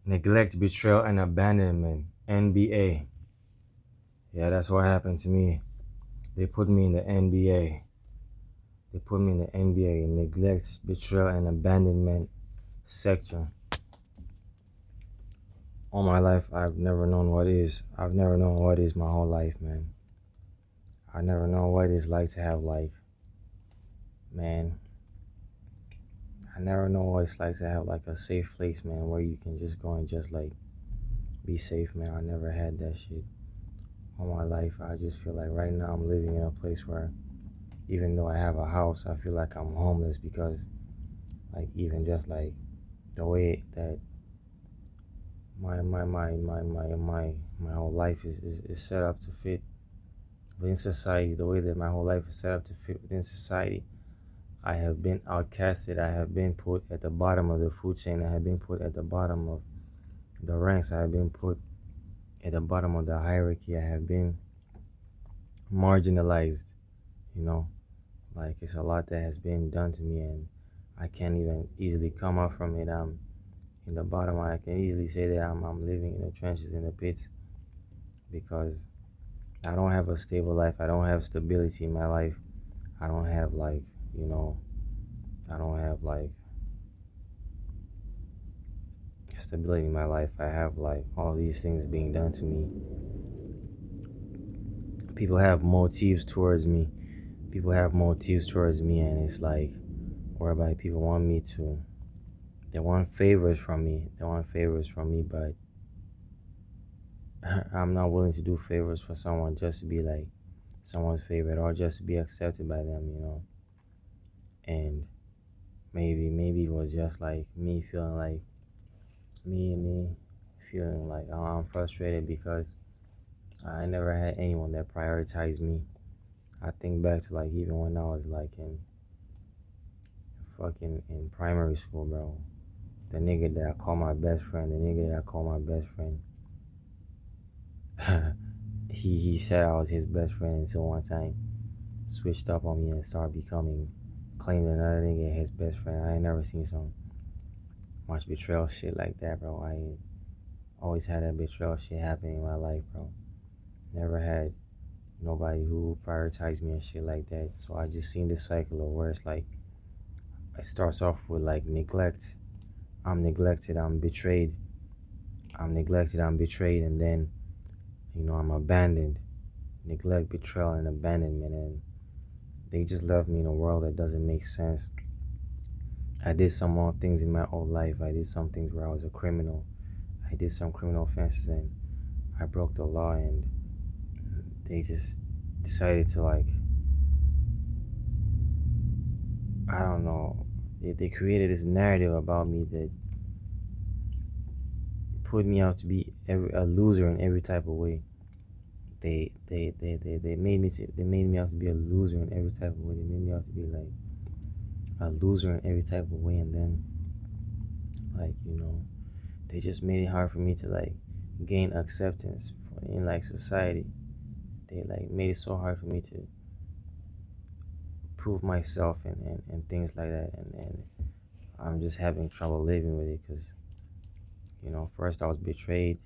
Neglect, betrayal, and abandonment. NBA. Yeah, that's what happened to me. They put me in the NBA. They put me in the NBA. Neglect, betrayal, and abandonment sector. All my life, I've never known what is. I've never known what is my whole life, man. I never know what it's like to have man. I never know what it's like to have like a safe place, man, where you can just go and just be safe, man. I never had that shit all my life. I just feel like right now I'm living in a place where even though I have a house, I feel like I'm homeless because even just the way that my whole life is set up to fit within society, the way that my whole life is set up to fit within society. I have been outcasted. I have been put at the bottom of the food chain. I have been put at the bottom of the ranks. I have been put at the bottom of the hierarchy. I have been marginalized, you know. Like it's a lot that has been done to me and I can't even easily come up from it. I'm in the bottom. I can easily say that I'm living in the trenches, in the pits, because I don't have a stable life. I don't have stability in my life. I don't have you know, I don't have stability in my life. I have all these things being done to me. People have motives towards me. People have motives towards me, and it's whereby people want me to. They want favors from me. They want favors from me, but I'm not willing to do favors for someone just to be someone's favorite or just to be accepted by them, you know. And maybe it was just me feeling me feeling I'm frustrated because I never had anyone that prioritized me. I think back to even when I was in primary school, bro. The nigga that I call my best friend, the nigga that I call my best friend, he said I was his best friend until one time switched up on me and started claiming another nigga his best friend. I ain't never seen so much betrayal shit like that, bro. I always had that betrayal shit happening in my life, bro. Never had nobody who prioritized me and shit like that. So I just seen this cycle of where it's it starts off with neglect. I'm neglected, I'm betrayed. I'm neglected, I'm betrayed, and then I'm abandoned. Neglect, betrayal, and abandonment, and they just left me in a world that doesn't make sense. I did some wrong things in my old life. I did some things where I was a criminal. I did some criminal offenses and I broke the law, and they just decided to I don't know. They created this narrative about me that put me out to be a loser in every type of way. They made me out to be a loser in every type of way. They made me out to be a loser in every type of way, and then they just made it hard for me to gain acceptance in society. They made it so hard for me to prove myself and things like that, and I'm just having trouble living with it because first I was betrayed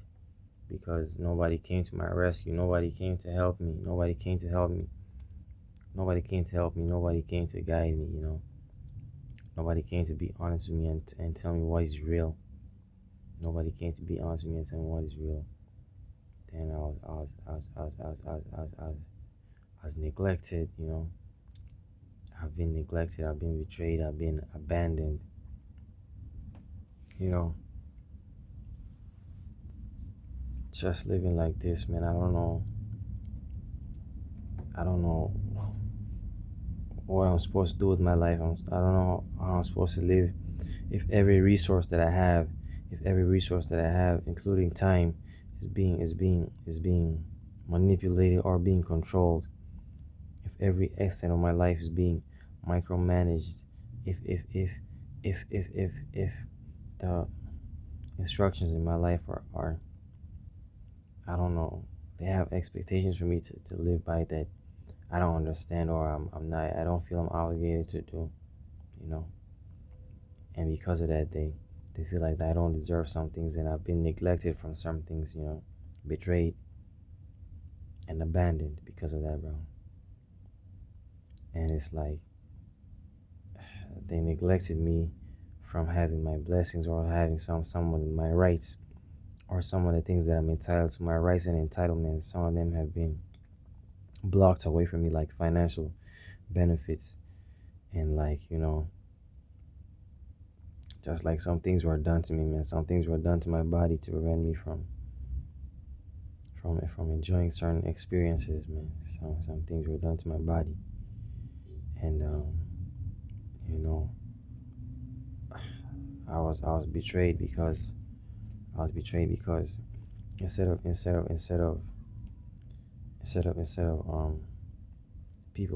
because nobody came to my rescue. Nobody came to help me. Nobody came to help me. Nobody came to help me. Nobody came to guide me, Nobody came to be honest with me and tell me what is real. Nobody came to be honest with me and tell me what is real. Then I was neglected, I've been neglected, I've been betrayed, I've been abandoned, you know. Just living like this, man. I don't know what I'm supposed to do with my life. I don't know how I'm supposed to live if every resource that I have, including time, is being manipulated or being controlled. If every extent of my life is being micromanaged, if the instructions in my life are I don't know, they have expectations for me to live by that I don't understand, or I don't feel I'm obligated to do, you know. And because of that, they They feel like I don't deserve some things and I've been neglected from some things, betrayed and abandoned because of that, bro. And it's like they neglected me from having my blessings or having some of my rights or some of the things that I'm entitled to, my rights and entitlements. Some of them have been blocked away from me, like financial benefits and like just like some things were done to me, man. Some things were done to my body to prevent me from enjoying certain experiences, man. Some things were done to my body, and you know, I was betrayed because instead of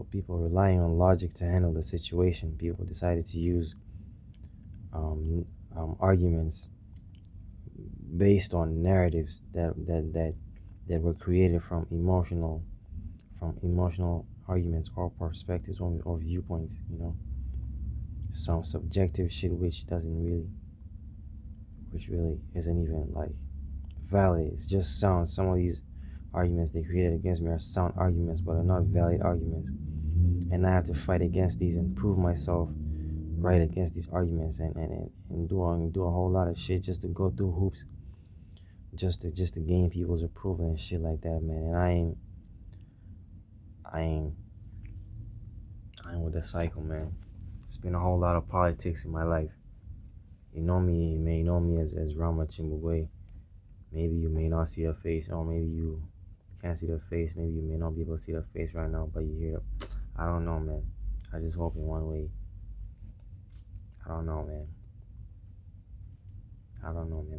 people relying on logic to handle the situation, people decided to use arguments based on narratives that were created from emotional arguments or perspectives or viewpoints, some subjective shit which really isn't even like valid. It's just sound. Some of these arguments they created against me are sound arguments, but are not valid arguments, and I have to fight against these and prove myself right against these arguments and do a whole lot of shit just to go through hoops just to gain people's approval and shit like that, man. And I ain't with the cycle, man. It's been a whole lot of politics in my life. You may know me as Rama Chimbugwe. Maybe you may not see the face, or maybe you can't see the face. Maybe you may not be able to see the face right now, but you hear. I don't know, man. I just hope in one way. I don't know, man.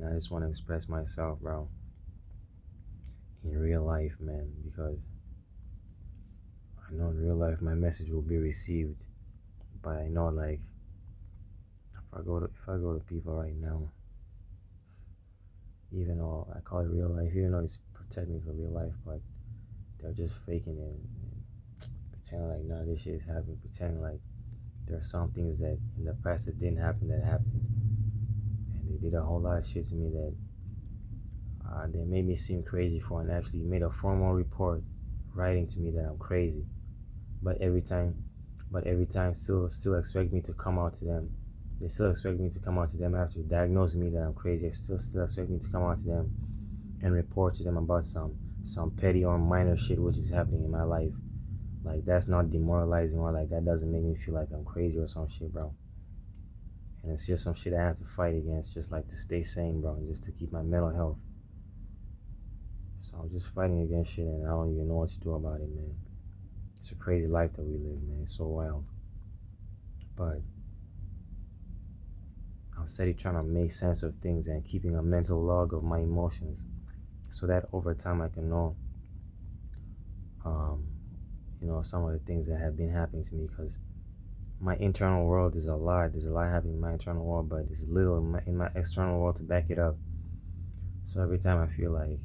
I just want to express myself, bro. In real life, man, because I know in real life my message will be received, but I know like if I go to people right now, even though I call it real life, even though it's technically real life, but they're just faking it and pretending like none of this shit is happening, pretending like there's some things that in the past that didn't happen that happened, and they did a whole lot of shit to me that they made me seem crazy for, and actually made a formal report writing to me that I'm crazy, but every time still expect me to come out to them. They still expect me to come out to them after diagnosing me that I'm crazy. They still expect me to come out to them and report to them about some petty or minor shit which is happening in my life. Like that's not demoralizing, or like that doesn't make me feel like I'm crazy or some shit, bro. And it's just some shit I have to fight against, just like to stay sane, bro, and just to keep my mental health. So I'm just fighting against shit, and I don't even know what to do about it, man. It's a crazy life that we live, man. It's so wild. But I'm steady trying to make sense of things and keeping a mental log of my emotions, so that over time I can know, some of the things that have been happening to me. Because my internal world is a lot. There's a lot happening in my internal world, but there's little in my external world to back it up. So every time I feel like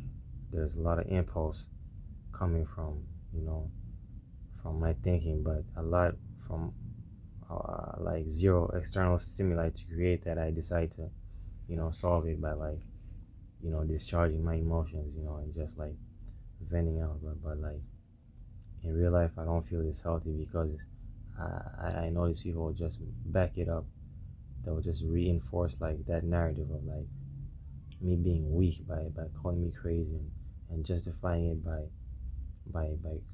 there's a lot of impulse coming from, from my thinking, but a lot from like zero external stimuli to create that, I decide to, solve it by like, discharging my emotions, and just like venting out. But like in real life, I don't feel it's healthy because I know these people will just back it up. They will just reinforce like that narrative of like me being weak by calling me crazy and justifying it by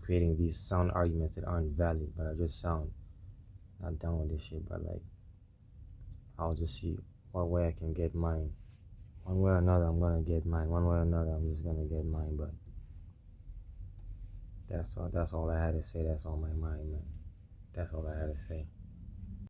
creating these sound arguments that aren't valid but are just sound. Not done with this shit, but like I'll just see what way I can get mine. One way or another, I'm gonna get mine. One way or another, I'm just gonna get mine. But that's all. That's all I had to say. That's on my mind, man. That's all I had to say.